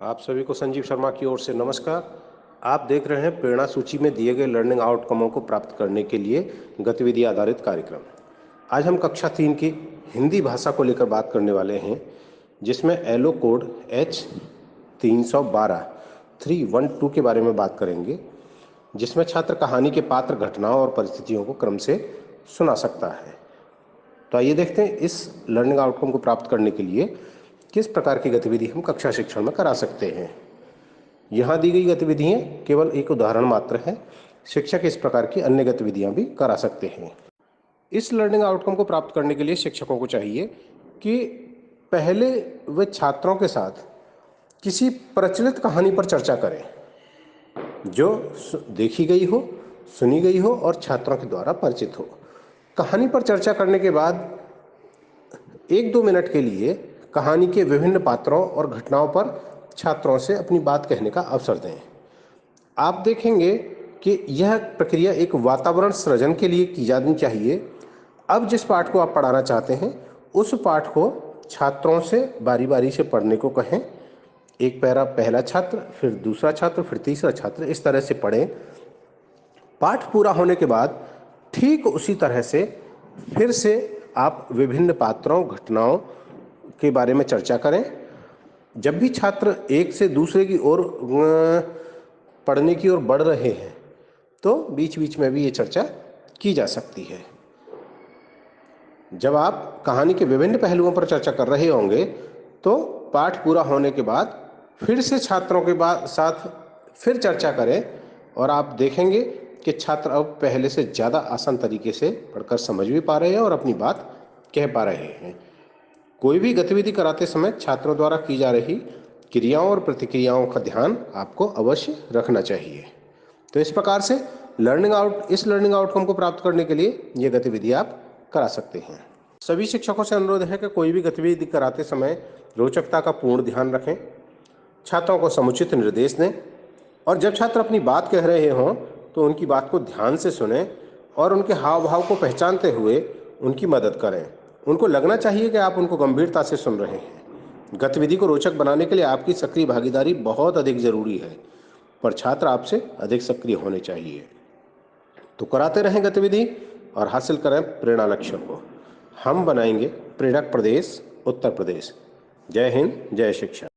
आप सभी को संजीव शर्मा की ओर से नमस्कार। आप देख रहे हैं प्रेरणा सूची में दिए गए लर्निंग आउटकमों को प्राप्त करने के लिए गतिविधि आधारित कार्यक्रम। आज हम कक्षा 3 की हिंदी भाषा को लेकर बात करने वाले हैं, जिसमें एलो कोड H312 312 के बारे में बात करेंगे, जिसमें छात्र कहानी के पात्र, घटनाओं और परिस्थितियों को क्रम से सुना सकता है। तो आइए देखते हैं इस लर्निंग आउटकम को प्राप्त करने के लिए किस प्रकार की गतिविधि हम कक्षा शिक्षण में करा सकते हैं। यहाँ दी गई गतिविधियाँ केवल एक उदाहरण मात्र है। शिक्षक इस प्रकार की अन्य गतिविधियाँ भी करा सकते हैं। इस लर्निंग आउटकम को प्राप्त करने के लिए शिक्षकों को चाहिए कि पहले वे छात्रों के साथ किसी प्रचलित कहानी पर चर्चा करें जो देखी गई हो, सुनी गई हो और छात्रों के द्वारा परिचित हो। कहानी पर चर्चा करने के बाद 1-2 मिनट के लिए कहानी के विभिन्न पात्रों और घटनाओं पर छात्रों से अपनी बात कहने का अवसर दें। आप देखेंगे कि यह प्रक्रिया एक वातावरण सृजन के लिए की जानी चाहिए। अब जिस पाठ को आप पढ़ाना चाहते हैं, उस पाठ को छात्रों से बारी-बारी से पढ़ने को कहें। एक पैरा पहला छात्र, फिर दूसरा छात्र, फिर तीसरा छात्र, इस तरह से पढ़ें। पाठ पूरा होने के बाद ठीक उसी तरह से फिर से आप विभिन्न पात्रों, घटनाओं के बारे में चर्चा करें। जब भी छात्र एक से दूसरे की ओर पढ़ने की ओर बढ़ रहे हैं, तो बीच-बीच में भी ये चर्चा की जा सकती है। जब आप कहानी के विभिन्न पहलुओं पर चर्चा कर रहे होंगे, तो पाठ पूरा होने के बाद फिर से छात्रों के साथ फिर चर्चा करें और आप देखेंगे कि छात्र अब पहले से ज़्यादा आसान तरीके से पढ़कर समझ भी पा रहे हैं और अपनी बात कह पा रहे हैं। कोई भी गतिविधि कराते समय छात्रों द्वारा की जा रही क्रियाओं और प्रतिक्रियाओं का ध्यान आपको अवश्य रखना चाहिए। तो इस प्रकार से इस लर्निंग आउटकम को प्राप्त करने के लिए ये गतिविधि आप करा सकते हैं। सभी शिक्षकों से अनुरोध है कि कोई भी गतिविधि कराते समय रोचकता का पूर्ण ध्यान रखें, छात्रों को समुचित निर्देश दें और जब छात्र अपनी बात कह रहे हों तो उनकी बात को ध्यान से सुनें और उनके हाव भाव को पहचानते हुए उनकी मदद करें। उनको लगना चाहिए कि आप उनको गंभीरता से सुन रहे हैं। गतिविधि को रोचक बनाने के लिए आपकी सक्रिय भागीदारी बहुत अधिक जरूरी है, पर छात्र आपसे अधिक सक्रिय होने चाहिए। तो कराते रहें गतिविधि और हासिल करें प्रेरणा लक्ष्यों को। हम बनाएंगे प्रेरक प्रदेश, उत्तर प्रदेश। जय हिंद, जय शिक्षा।